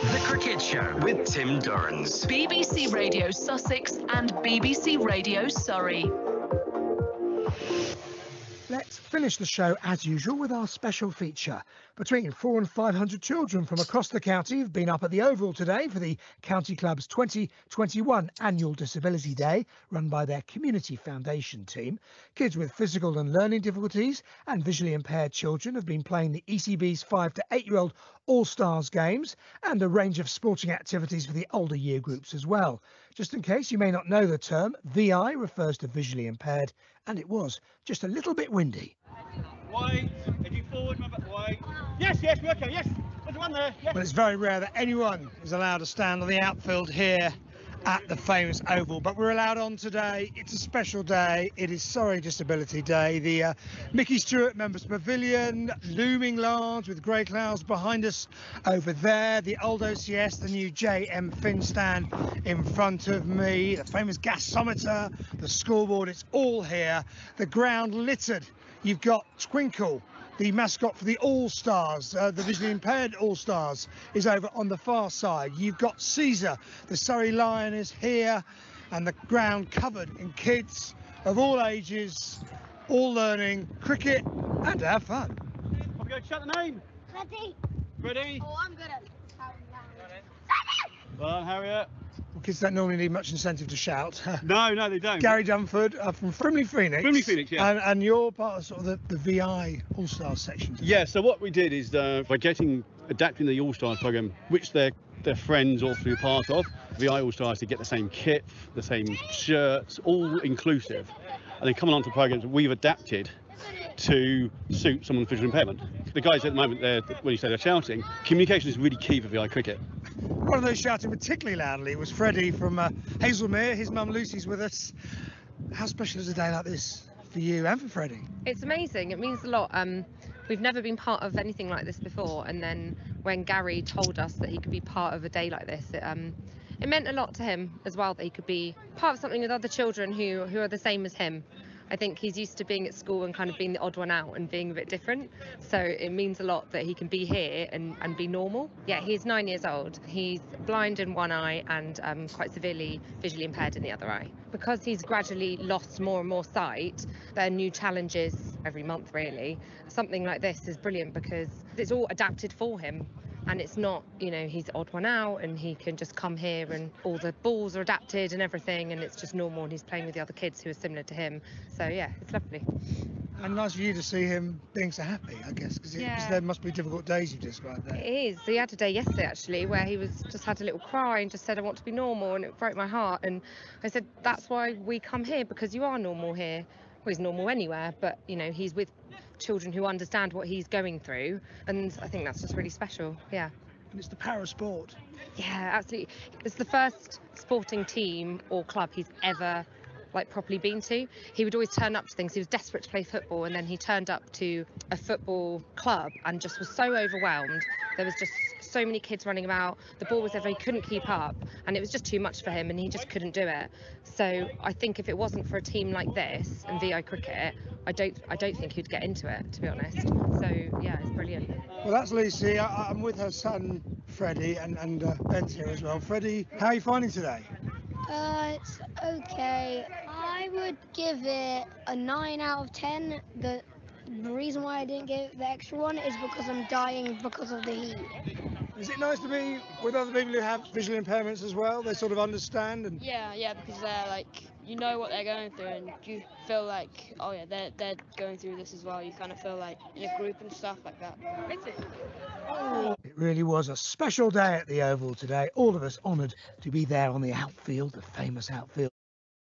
The Cricket Show with Tim Durrans. BBC Radio Sussex and BBC Radio Surrey. Let's finish the show as usual with our special feature. Between 400 and 500 children from across the county have been up at the Oval today for the County Club's 2021 Annual Disability Day, run by their Community Foundation team. Kids with physical and learning difficulties and visually impaired children have been playing the ECB's 5 to 8-year-old All-Stars games and a range of sporting activities for the older year groups as well. Just in case you may not know the term, VI refers to visually impaired, and it was just a little bit windy. Wide, edging forward, wide. Yes, yes, we're okay, yes. There's one there, yes. Well, it's very rare that anyone is allowed to stand on the outfield here at the famous Oval, but we're allowed on today. It's a special day. It is Surrey Disability Day. The Mickey Stewart Members Pavilion looming large with grey clouds behind us over there. The old OCS, the new JM Fin stand in front of me, the famous gasometer, the scoreboard, it's all here. The ground littered. You've got Twinkle, the mascot for the All-Stars, the visually impaired All-Stars, is over on the far side. You've got Caesar, the Surrey Lion, is here, and the ground covered in kids of all ages, all learning cricket and to have fun. I'm going to shout the name. Ready? Ready? Oh, I'm good at counting down. Well done, Harriet. Well, kids don't normally need much incentive to shout. No, they don't. Gary Dunford from Frimley Phoenix. Frimley Phoenix, yeah. And you're part of sort of the VI All-Stars section. Yeah, so what we did is by adapting the All-Stars programme, which their friends all through part of, VI All-Stars to get the same kit, the same shirts, all inclusive. And then coming on to programmes that we've adapted to suit someone with visual impairment. The guys at the moment, when you say they're shouting, communication is really key for VI cricket. One of those shouting particularly loudly was Freddie from Hazelmere. His mum Lucy's with us. How special is a day like this for you and for Freddie? It's amazing. It means a lot. We've never been part of anything like this before, and then when Gary told us that he could be part of a day like this, it meant a lot to him as well, that he could be part of something with other children who are the same as him. I think he's used to being at school and kind of being the odd one out and being a bit different. So it means a lot that he can be here and be normal. Yeah, he's 9 years old. He's blind in one eye and quite severely visually impaired in the other eye. Because he's gradually lost more and more sight, there are new challenges every month, really. Something like this is brilliant because it's all adapted for him. And it's not, he's odd one out and he can just come here and all the balls are adapted and everything, and it's just normal, and he's playing with the other kids who are similar to him. So, yeah, it's lovely. And nice for you to see him being so happy, I guess, because there must be difficult days you described there. It is. He had a day yesterday, actually, where he just had a little cry and just said, I want to be normal, and it broke my heart. And I said, that's why we come here, because you are normal here. Well, he's normal anywhere, but, he's with children who understand what he's going through, and I think that's just really special. Yeah. And it's the power of sport. Yeah, absolutely. It's the first sporting team or club he's ever properly been to. He would always turn up to things. He was desperate to play football, and then he turned up to a football club and just was so overwhelmed. There was just so many kids running about, the ball was there, he couldn't keep up, and it was just too much for him, and he just couldn't do it. So I think if it wasn't for a team like this and VI cricket, I don't think he'd get into it, to be honest. So yeah, it's brilliant. Well, that's Lucy. I'm with her son Freddie, and Ben's here as well. Freddie, how are you finding today? It's okay. I would give it a 9 out of 10. The reason why I didn't give the extra one is because I'm dying because of the heat. Is it nice to be with other people who have visual impairments as well? They sort of understand and... Yeah, because they're you know what they're going through, and you feel like, oh yeah, they're going through this as well. You kind of feel like in a group and stuff like that. It really was a special day at the Oval today. All of us honoured to be there on the outfield, the famous outfield.